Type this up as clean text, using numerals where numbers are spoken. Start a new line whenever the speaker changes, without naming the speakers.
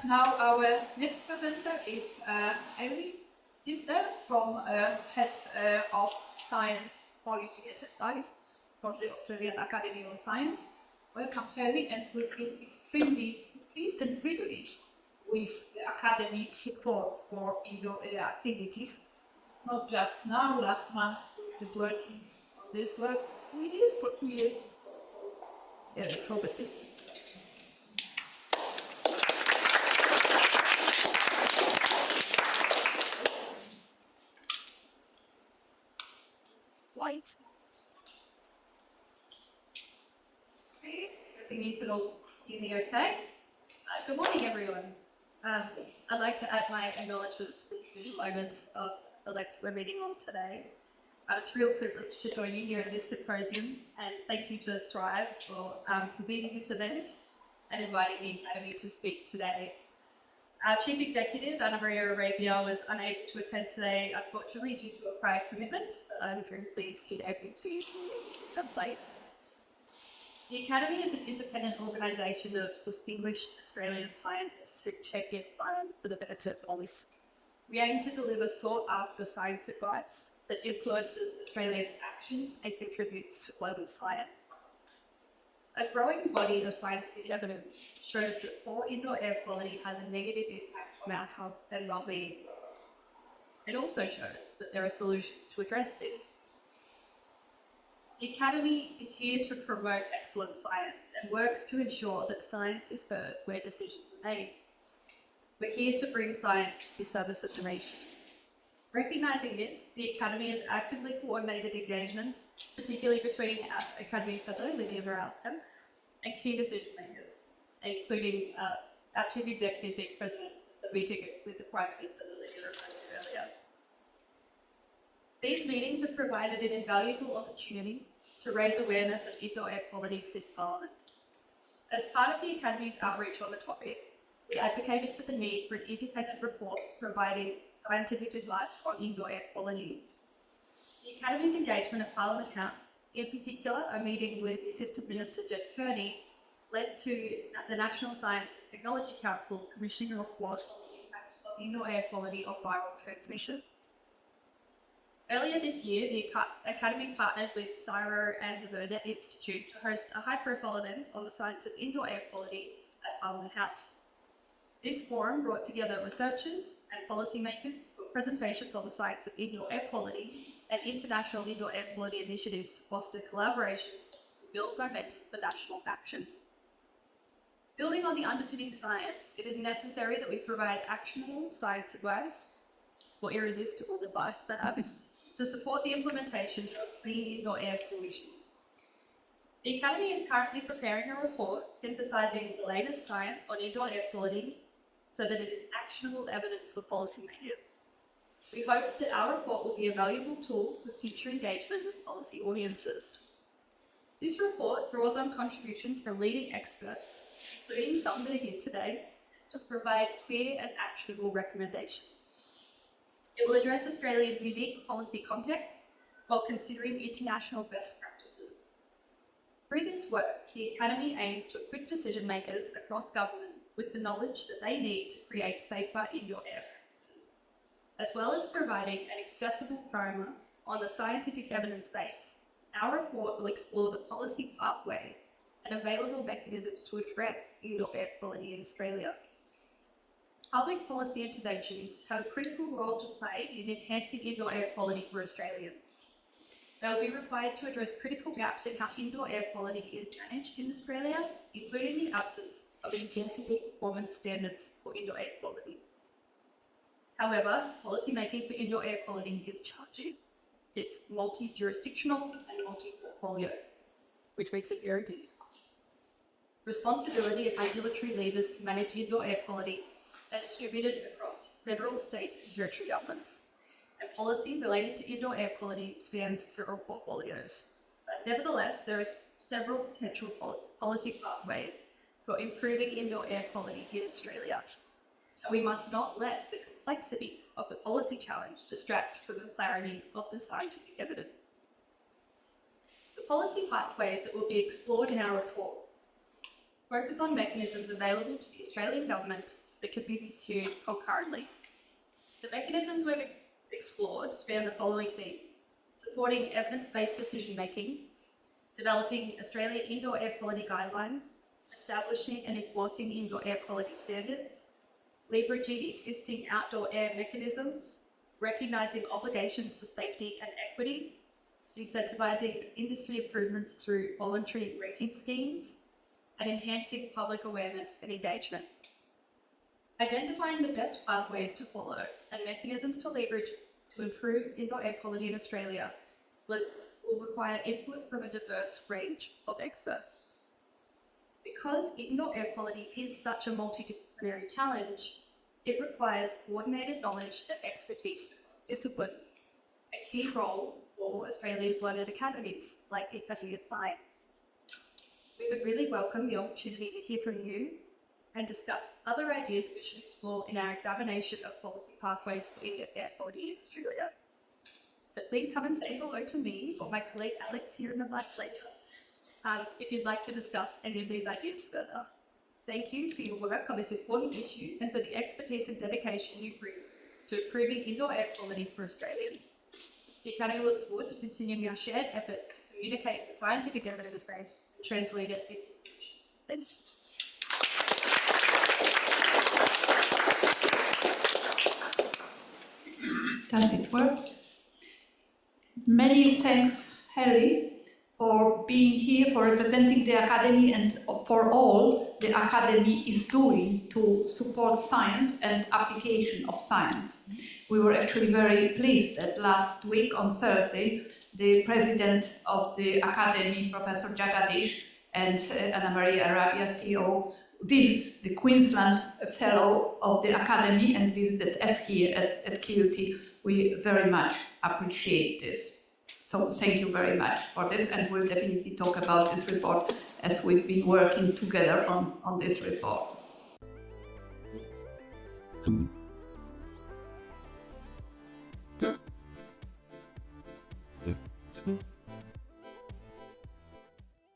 now our next presenter is Hayley Teasdale from Head of Science Policy and Advice from the Australian Academy of Science. Welcome, Hayley, and we've been extremely pleased and privileged with the Academy support for indoor air activities. It's not just now, last month we've been working on this work for 2 years. Yeah, probably this. Light. We need to know in the okay. Good morning, everyone. I'd like to add my acknowledgements to the few moments of the lecture we're meeting on today. It's a real privilege to join you here at this symposium, and thank you to Thrive for convening this event and inviting the Academy to speak today. Our Chief Executive, Anna Maria Arabia, was unable to attend today, unfortunately, due to a prior commitment, but I'm very pleased to be able to be in place. The Academy is an independent organisation of distinguished Australian scientists who champion science for the benefit of all. We aim to deliver sought-after science advice that influences Australians' actions and contributes to global science. A growing body of scientific evidence shows that poor indoor air quality has a negative impact on our health and well-being. It also shows that there are solutions to address this. The Academy is here to promote excellent science and works to ensure that science is heard where decisions are made. We're here to bring science to the service of the nation. Recognising this, the Academy has actively coordinated engagements, particularly between our Academy Fellow, Lydia Varalston, and key decision makers, including our Chief Executive, being President of the meeting with the Prime Minister that Lydia referred to earlier. These meetings have provided an invaluable opportunity to raise awareness of indoor air quality in Parliament. As part of the Academy's outreach on the topic, we advocated for the need for an independent report providing scientific advice on indoor air quality. The Academy's engagement at Parliament House, in particular a meeting with Assistant Minister Jeff Kearney, led to the National Science and Technology Council commissioning a report on the impact of indoor air quality on viral transmission. Earlier this year, the Academy partnered with CSIRO and the Burnett Institute to host a high-profile event on the science of indoor air quality at Parliament House. This forum brought together researchers and policymakers for presentations on the science of indoor air quality and international indoor air quality initiatives to foster collaboration and build momentum for national action. Building on the underpinning science, it is necessary that we provide actionable science advice, or irresistible advice perhaps, to support the implementation of clean indoor air solutions. The Academy is currently preparing a report synthesising the latest science on indoor air quality so that it is actionable evidence for policymakers. We hope that our report will be a valuable tool for future engagement with policy audiences. This report draws on contributions from leading experts, including some that are here today, to provide clear and actionable recommendations. It will address Australia's unique policy context while considering international best practices. Through this work, the Academy aims to equip decision makers across government with the knowledge that they need to create safer indoor air practices, as well as providing an accessible primer on the scientific evidence base. Our report will explore the policy pathways and available mechanisms to address indoor air quality in Australia. Public policy interventions have a critical role to play in enhancing indoor air quality for Australians. They will be required to address critical gaps in how indoor air quality is managed in Australia, including the absence of enforceable performance standards for indoor air quality. However, policymaking for indoor air quality is challenging. It's multi-jurisdictional and multi-portfolio, which makes it very difficult. Responsibility of regulatory levers to manage indoor air quality are distributed across federal, state and territory governments, and policy related to indoor air quality spans several portfolios. But nevertheless, there are several potential policy pathways for improving indoor air quality in Australia. So we must not let the complexity of the policy challenge distract from the clarity of the scientific evidence. The policy pathways that will be explored in our report focus on mechanisms available to the Australian Government that can be pursued concurrently. The mechanisms we've explored span the following themes: supporting evidence-based decision-making, developing Australian indoor air quality guidelines, establishing and enforcing indoor air quality standards, leveraging existing outdoor air mechanisms, recognising obligations to safety and equity, incentivising industry improvements through voluntary rating schemes, and enhancing public awareness and engagement. Identifying the best pathways to follow and mechanisms to leverage to improve indoor air quality in Australia will require input from a diverse range of experts. Because indoor air quality is such a multidisciplinary challenge, it requires coordinated knowledge and expertise across disciplines, a key role for Australia's learned academies like the Academy of Science. We would really welcome the opportunity to hear from you and discuss other ideas we should explore in our examination of policy pathways for indoor air quality in Australia. So please come and say hello to me or my colleague Alex here in the bus later if you'd like to discuss any of these ideas further. Thank you for your work on this important issue and for the expertise and dedication you bring to improving indoor air quality for Australians. The Academy looks forward to continuing our shared efforts to communicate the scientific evidence base and translate it into solutions. Thank you.
Does it work? Many thanks, Hayley, for being here, for representing the Academy, and for all the Academy is doing to support science and application of science. We were actually very pleased that last week on Thursday, the President of the Academy, Professor Jagadish, and Anna Maria Arabia, CEO, visited the Queensland Fellow of the Academy and visited us here at QUT. We very much appreciate this. So thank you very much for this, and we'll definitely talk about this report as we've been working together on this report.
Yeah.